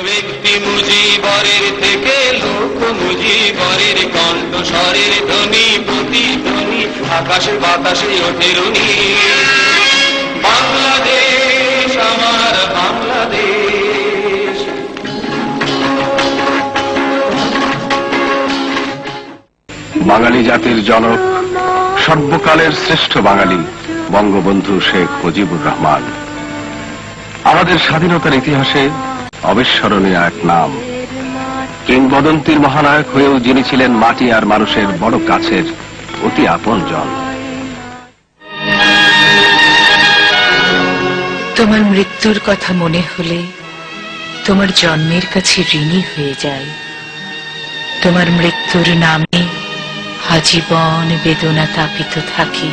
ব্যক্তি মুজিবরের থেকে লোক মুজিবরের কণ্ঠস্বরের ধ্বনি প্রতিধ্বনি আকাশে বাতাসে ওঠে রুনি। বাংলাদেশ আমার বাংলাদেশ। বাঙালি জাতির জনক, সর্বকালের শ্রেষ্ঠ বাঙালি বঙ্গবন্ধু শেখ মুজিবুর রহমান আমাদের স্বাধীনতার ইতিহাসে অবিস্মরণীয় এক নাম। কিংবদন্তির মহানায়ক হয়েও যিনি ছিলেন মাটি আর মানুষের বড় কাছের অতি আপনজন। তোমার মৃত্যুর কথা মনে হলে তোমার জন্মের কাছে ঋণী হয়ে যায়। তোমার মৃত্যুর নামে আজীবন বেদনা তাপিত থাকি।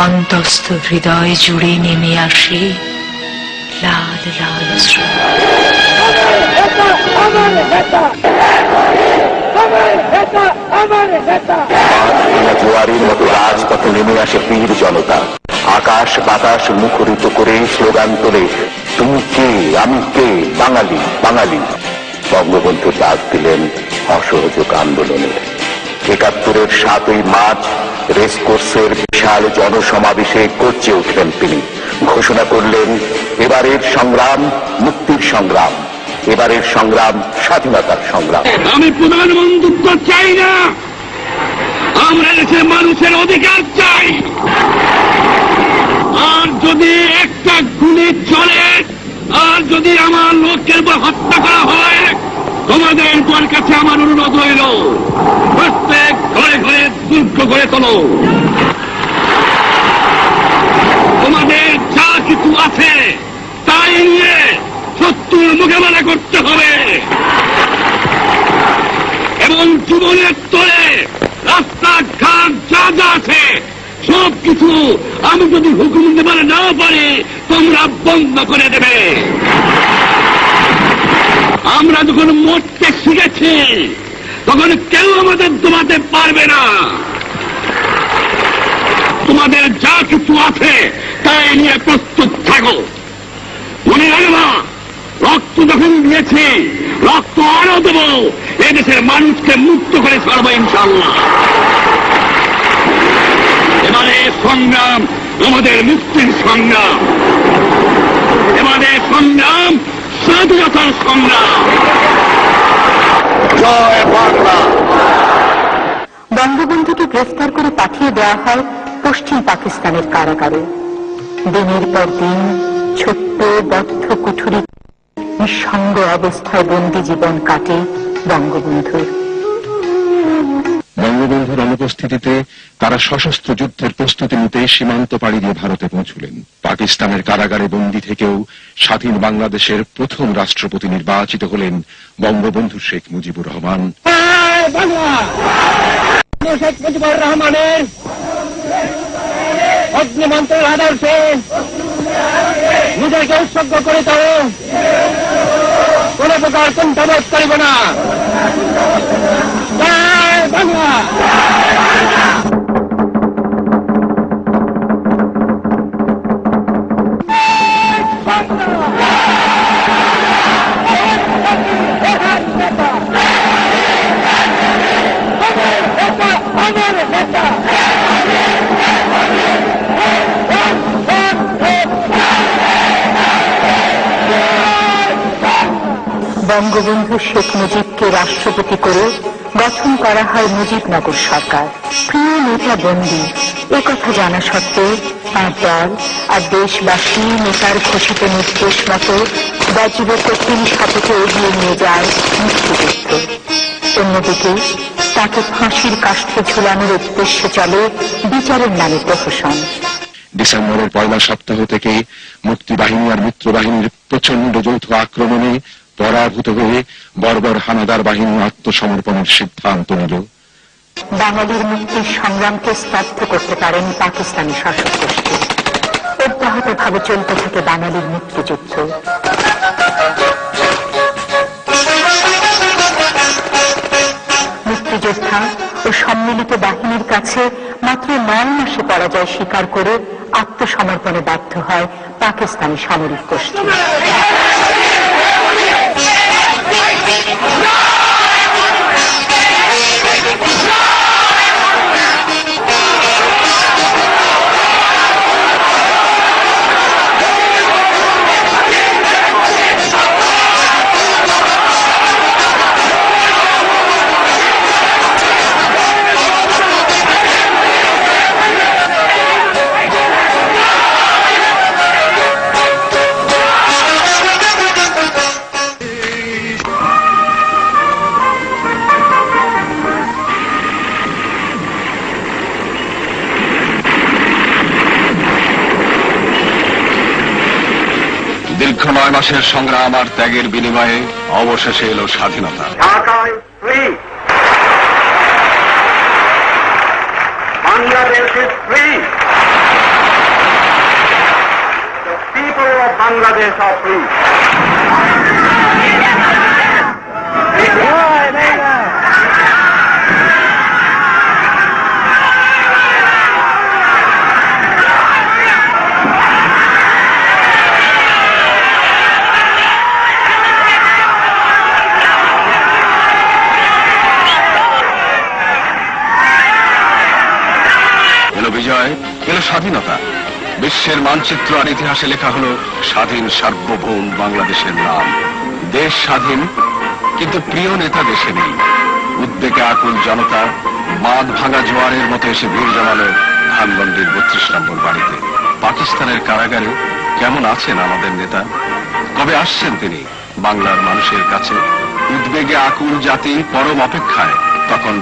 অন্তস্থ হৃদয় জুড়ে নেমে আসে লাল লাল স্রোত। জোয়ারের মতো রাজপথে নেমে আসে বীর জনতা। আকাশ বাতাস মুখরিত করে স্লোগান তোলে, তুমি কে, আমি কে, বাঙালি বাঙালি। বঙ্গবন্ধু ডাক দিলেন অসহযোগ আন্দোলনের। ৭১-এর ৭ই মার্চ রেসকোর্সের বিশাল জনসমাবেশে গর্জে উঠলেন তিনি। ঘোষণা করলেন, এবারের সংগ্রাম মুক্তির সংগ্রাম, এবারের সংগ্রাম স্বাধীনতার সংগ্রাম। আমি প্রধানমন্ত্রী চাই না, আমরা দেশের মানুষের অধিকার চাই। আর যদি একটা গুলি চলে, আর যদি আমার লোকের উপর হত্যা করা হয়, তোমাদের কাছে আমার অনুরোধ হইল, প্রত্যেক ঘরে ঘরে দুর্গ গড়ে তোলো। তোমাদের যা কিছু আছে তাই নিয়ে শত্রুর মোকাবেলা করতে হবে এবং জীবনের তোলে রাস্তাঘাট যা যা আছে সবকিছু আমি যদি হুকুম দিতে না পারি তোমরা বন্ধ করে দেবে। আমরা যখন মরতে শিখেছি তখন কেউ আমাদের দমাতে পারবে না। তোমাদের যা কিছু আছে তাই নিয়ে প্রস্তুত থাকো। মনে রাখবা, রক্ত যখন দিয়েছি রক্ত আরো দেব, এদেশের মানুষকে মুক্ত করে ছাড়বো ইনশাআল্লাহ। এবারে সংগ্রাম আমাদের মুক্তির সংগ্রাম, এবারে সংগ্রাম স্বাধীনতার সংগ্রাম। জয় বাংলা। বঙ্গবন্ধুকে গ্রেফতার করে পাঠিয়ে দেওয়া হয় পশ্চিম পাকিস্তানের কারাগারে। দিনের পর দিন ছোট্ট বদ্ধ কুঠুরি নিঃসঙ্গ অবস্থায় বন্দী জীবন কাটে বঙ্গবন্ধুর। বঙ্গবন্ধুর অনুপস্থিতিতে তারা সশস্ত্র যুদ্ধের প্রস্তুতি নিতে সীমান্ত পাড়ি দিয়ে ভারতে পৌঁছলেন। পাকিস্তানের কারাগারে বন্দী থেকেও স্বাধীন বাংলাদেশের প্রথম রাষ্ট্রপতি নির্বাচিত হলেন বঙ্গবন্ধু শেখ মুজিবুর রহমান। শেখ মুজিবুর রহমানের অগ্নিমন্ত্রের আদর্শে নিজেকে উৎসর্গ করে তবে কোন প্রকার কুণ্ঠাবোধ করিব না। জয় বাংলা। বঙ্গবন্ধু শেখ মুজিবকে রাষ্ট্রপতি করে গঠন করা হয় মুজিবনগর সরকার। প্রিয় নেতা বন্দী একথা জানা সত্ত্বেও তাঁর দল আর দেশবাসী নেতার ঘোষিত নির্দেশ মতো বাজিব কঠিন শপথে এগিয়ে নিয়ে যায় মুক্তিযুদ্ধ। অন্যদিকে তাকে ফাঁসির কাষ্ঠে ঝুলানোর উদ্দেশ্যে চলে বিচারের নামে প্রহসন। ডিসেম্বরের পয়লা সপ্তাহ থেকে মুক্তিবাহিনী আর মিত্রবাহিনীর প্রচন্ড যৌথ আক্রমণে পরাভূত হয়ে বর্বর হানাদার বাহিনী আত্মসমর্পণের সিদ্ধান্ত নিল। বাঙালির মুক্তির সংগ্রামকে স্তব্ধ করতে পারেন পাকিস্তানি শাসক গোষ্ঠী। অব্যাহতভাবে চলতে থাকে বাঙালির মুক্তিযুদ্ধ। মুক্তিযোদ্ধা ও সম্মিলিত বাহিনীর কাছে মাত্র 9 মাসে পরাজয় স্বীকার করে আত্মসমর্পণে বাধ্য হয় পাকিস্তানি সামরিক গোষ্ঠী। মাসের সংগ্রাম আর ত্যাগের বিনিময়ে অবশেষে এলো স্বাধীনতা। Dhaka is free. Bangladesh is free. The people of Bangladesh are free. এলো বিজয়, এলো স্বাধীনতা। বিশ্বের মানচিত্র আর ইতিহাসে লেখা হলো স্বাধীন সার্বভৌম বাংলাদেশের নাম। দেশ স্বাধীন, কিন্তু প্রিয় নেতা দেশে নেই। উদ্বেগে আকুল জনতা বাঁধ ভাঙা জোয়ারের মতো এসে ভিড় জমালো ধানমন্ডির 32 নম্বর বাড়িতে। পাকিস্তানের কারাগারে কেমন আছেন আমাদের নেতা? কবে আসছেন তিনি বাংলার মানুষের কাছে? উদ্বেগে আকুল জাতি পরম অপেক্ষায়। তখন